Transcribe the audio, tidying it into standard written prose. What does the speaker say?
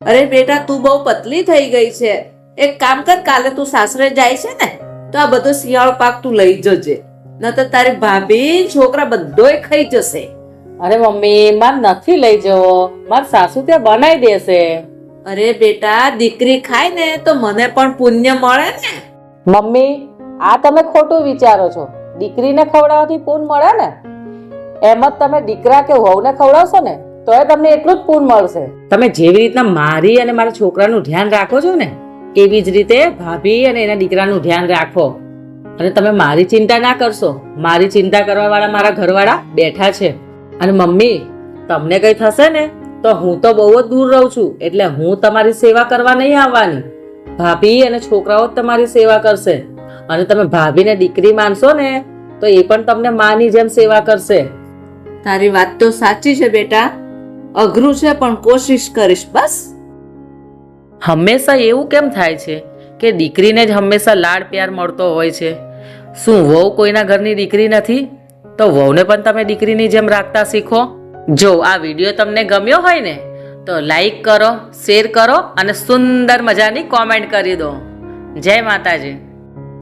અરે બેટા, તું બહુ પતલી થઈ ગઈ છે. એક કામ કર, કાલે તું સાસરે જાય છે ને તો આ બધો શિયાળો પાક તું લઈ જજે, નતર તારી ભાભી છોકરા બધોય ખાઈ જશે. અરે મમ્મી, માર નથી લઈ જવો, માર સાસુ ત્યાં બનાવી દેશે. અરે બેટા, દીકરી ખાય ને તો મને પણ પુણ્ય મળે ને. મમ્મી, આ તમે ખોટું વિચારો છો. દીકરીને ખવડાવવાથી પૂન મળે ને. એમ જ તમે દીકરા કે વહુને ખવડાવશો ને તોય તમને એટલું જ પૂન મળશે. તમે જેવી રીતના મારી અને મારા છોકરાનું ધ્યાન રાખો છો ને, એવી જ રીતે ભાભી અને એના દીકરાનું ધ્યાન રાખો. અને તમે મારી ચિંતા ના કરશો. મારી ચિંતા કરવા વાળા મારા ઘરવાળા બેઠા છે. અને મમ્મી, તમને કઈ થશે ને તો હું તો બહુ જ દૂર રહું છું, એટલે હું તમારી સેવા કરવા નહીં આવવાની. ભાભી અને છોકરાઓ જ તમારી સેવા કરશે. અને તમે ભાભીને દીકરી માનશો ને તો એ પણ તમને માની જેમ સેવા કરશે. તારી વાત તો સાચી છે બેટા, અઘરું છે પણ કોશિશ કરીશ બસ. હંમેશા એવું કેમ થાય છે કે દીકરીને જ હંમેશા લાડ પ્યાર મળતો હોય છે? શું વહુ કોઈના ઘરની દીકરી નથી? તો વહુને પણ તમે દીકરીની જેમ રાખતા શીખો. જો આ વિડીયો તમને ગમ્યો હોય ને તો લાઈક કરો, શેર કરો અને સુંદર મજાની કોમેન્ટ કરી દો. જય માતાજી.